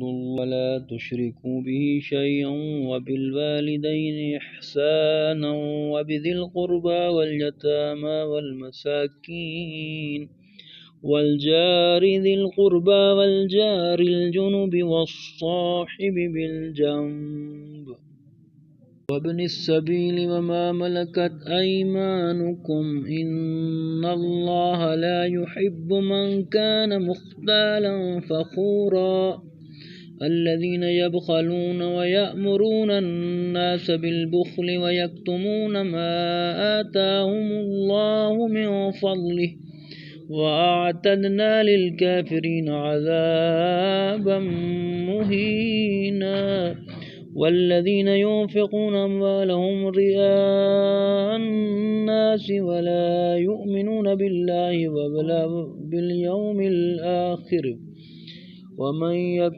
ولا تشركوا به شيئا وبالوالدين إحسانا وبذي القربى واليتامى والمساكين والجار ذي القربى والجار الجنب والصاحب بالجنب وابن السبيل وما ملكت أيمانكم إن الله لا يحب من كان مختالا فخورا الذين يبخلون ويأمرون الناس بالبخل ويكتمون ما آتاهم الله من فضله وأعتدنا للكافرين عذابا مهينا والذين ينفقون أموالهم رئاء الناس ولا يؤمنون بالله ولا باليوم الآخر ومن يكن